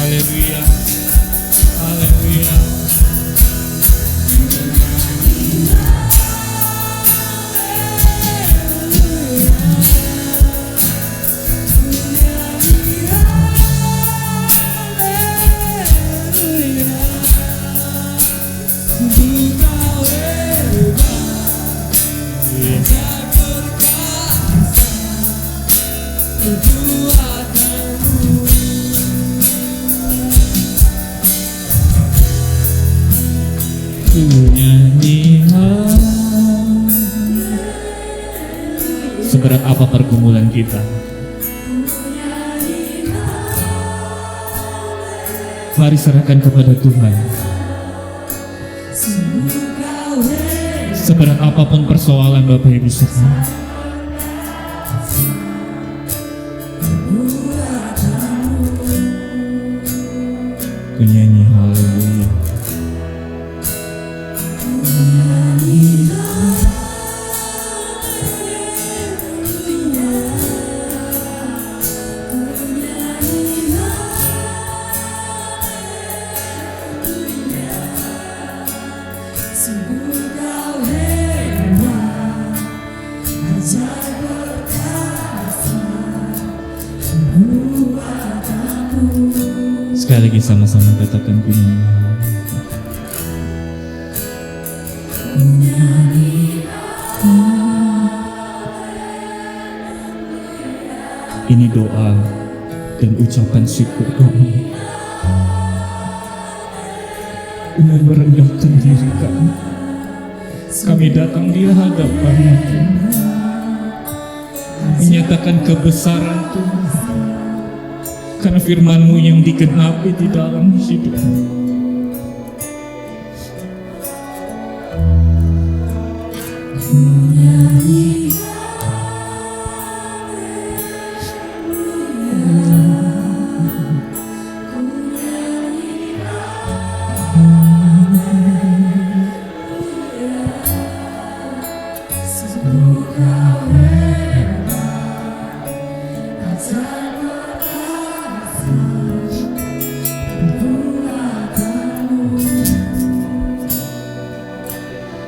Haleluya, haleluya. Seberat apa pergumulan kita, mari serahkan kepada Tuhan. Seberat apapun persoalan Bapak Ibu semua, ku nyanyi haleluya. perbuatanmu. Sekali lagi sama-sama katakan punya. Ini doa dan ucapan syukur kami. Dengan merendahkan diri kami, kami datang di hadapan-Mu, menyatakan kebesaran Tuhan, karena firman-Mu yang digenapi di dalam hidup.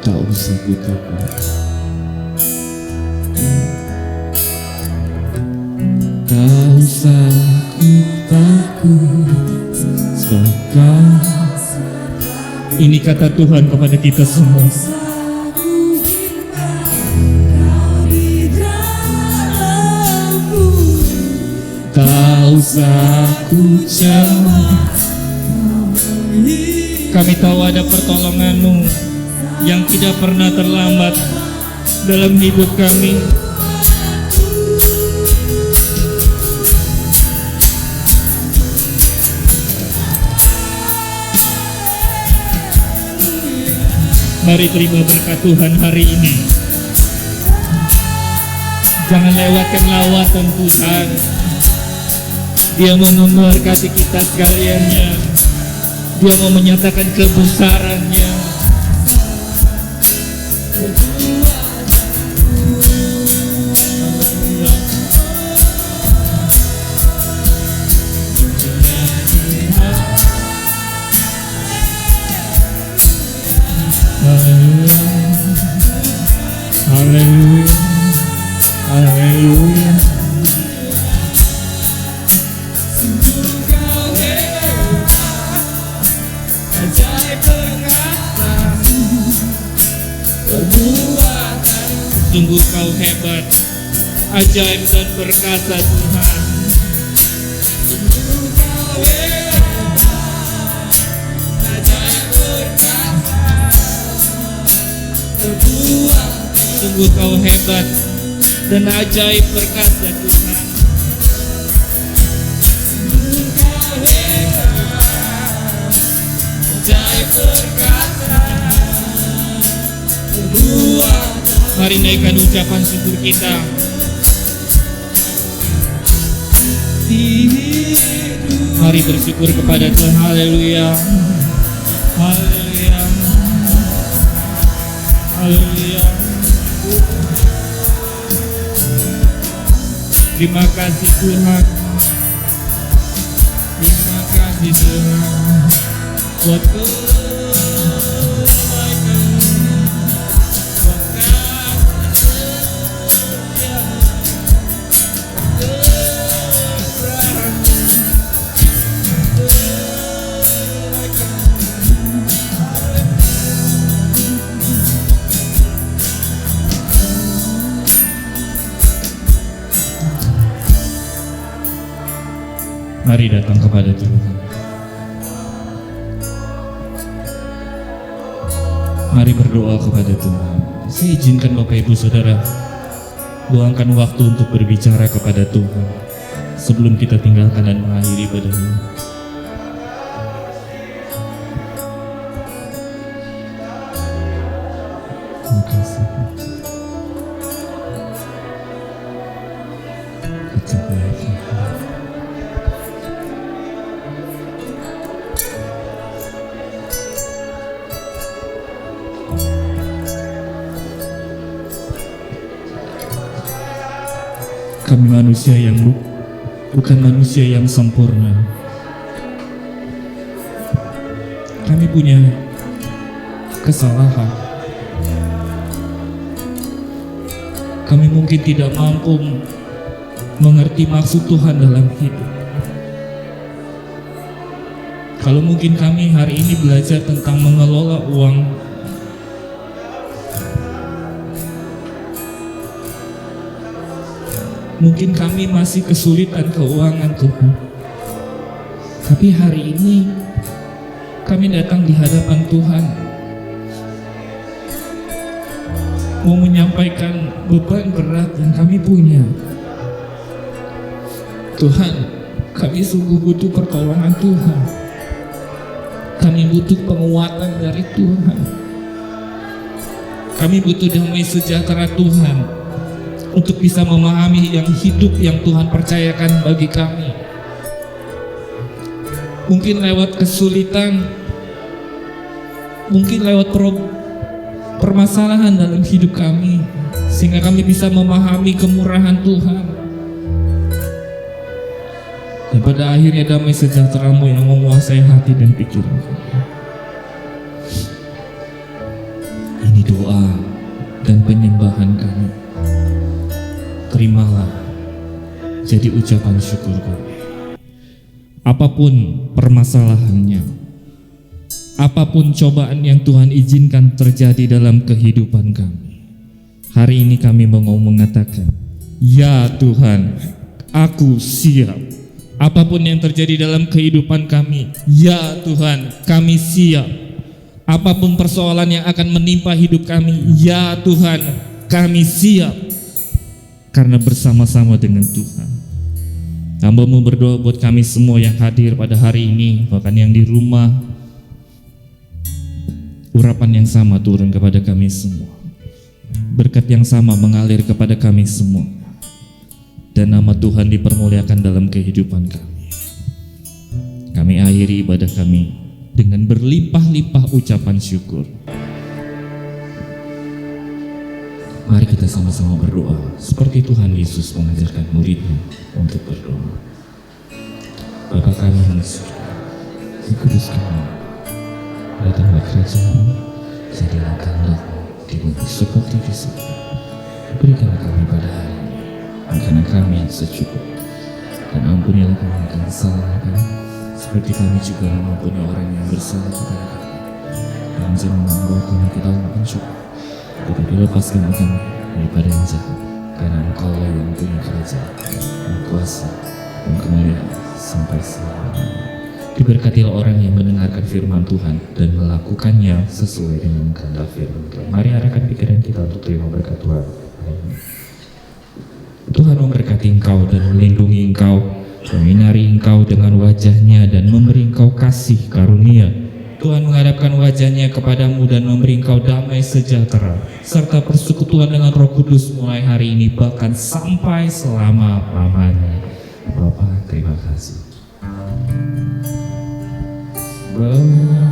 Tak usah ku takut, tak usah ku takut, sebab Kau. Ini kata Tuhan kepada kita semua. Tak usah ku cemas, kami tahu ada pertolongan-Mu yang tidak pernah terlambat dalam hidup kami. Mari terima berkat Tuhan hari ini. Jangan lewatkan lawatan Tuhan. Dia mau memberkati kita sekaliannya. Dia mau menyatakan kebesarannya. Haleluya, haleluya. Sungguh Kau hebat, ajaib dan perkasa Tuhan. Sungguh Kau hebat dan ajaib perkasa Tuhan. Ajaib perkasa. Mari naikkan ucapan syukur kita. Mari bersyukur kepada Tuhan. Haleluya, haleluya, haleluya. Terima kasih Tuhan. Terima kasih Tuhan. Buat mari datang kepada Tuhan. Mari berdoa kepada Tuhan. Saya izinkan Bapak Ibu Saudara luangkan waktu untuk berbicara kepada Tuhan sebelum kita tinggalkan dan mengakhiri ibadah ini. Terima kasih. Kami manusia yang bukan manusia yang sempurna. Kami punya kesalahan. Kami mungkin tidak mampu mengerti maksud Tuhan dalam hidup. Kalau mungkin kami hari ini belajar tentang mengelola uang, mungkin kami masih kesulitan keuangan Tuhan. Tapi hari ini kami datang di hadapan Tuhan, mau menyampaikan beban berat yang kami punya. Tuhan, kami sungguh butuh pertolongan Tuhan. Kami butuh penguatan dari Tuhan. Kami butuh damai sejahtera Tuhan untuk bisa memahami yang hidup yang Tuhan percayakan bagi kami. Mungkin lewat kesulitan, mungkin lewat permasalahan dalam hidup kami, sehingga kami bisa memahami kemurahan Tuhan. Dan pada akhirnya damai sejahtera-Mu yang menguasai hati dan pikiran kami. Ini doa dan penyembahan kami. Terimalah jadi ucapan syukur kami. Apapun permasalahannya, apapun cobaan yang Tuhan izinkan terjadi dalam kehidupan kami, hari ini kami mau mengatakan, ya Tuhan, aku siap. Apapun yang terjadi dalam kehidupan kami, ya Tuhan, kami siap. Apapun persoalan yang akan menimpa hidup kami, ya Tuhan, kami siap. Karena bersama-sama dengan Tuhan. Hamba-Mu berdoa buat kami semua yang hadir pada hari ini, bahkan yang di rumah. Urapan yang sama turun kepada kami semua. Berkat yang sama mengalir kepada kami semua. Dan nama Tuhan dipermuliakan dalam kehidupan kami. Kami akhiri ibadah kami dengan berlimpah-limpah ucapan syukur. Mari kita sama-sama berdoa seperti Tuhan Yesus mengajarkan murid-Nya untuk berdoa. Bapa kami yang di surga, dikuduskanlah, datanglah kerajaan-Mu, jadilah kehendak-Mu di bumi seperti di surga. Berikanlah kami pada hari ini makanan kami yang secukup, dan ampunilah kami akan kesalahan kami, seperti kami juga mengampuni orang yang bersalah kepada kami. Dan jangan membawa kami ke dalam pencobaan, tetapi lepaskan kami daripada yang jahat, karena Engkau-Lah yang punya kerajaan, dan kuasa, dan kemuliaan sampai selamanya. Diberkatilah orang yang mendengarkan firman Tuhan dan melakukannya sesuai dengan kehendak firman Tuhan. Mari arahkan pikiran kita untuk terima berkat Tuhan. Amin. Tuhan memberkati engkau dan melindungi engkau, menyinari engkau dengan wajah-Nya dan memberi engkau kasih karunia. Tuhan menghadapkan wajah-Nya kepadamu dan memberi engkau damai sejahtera, serta persekutuan dengan Roh Kudus mulai hari ini bahkan sampai selama-lamanya. Bapa, terima kasih. Oh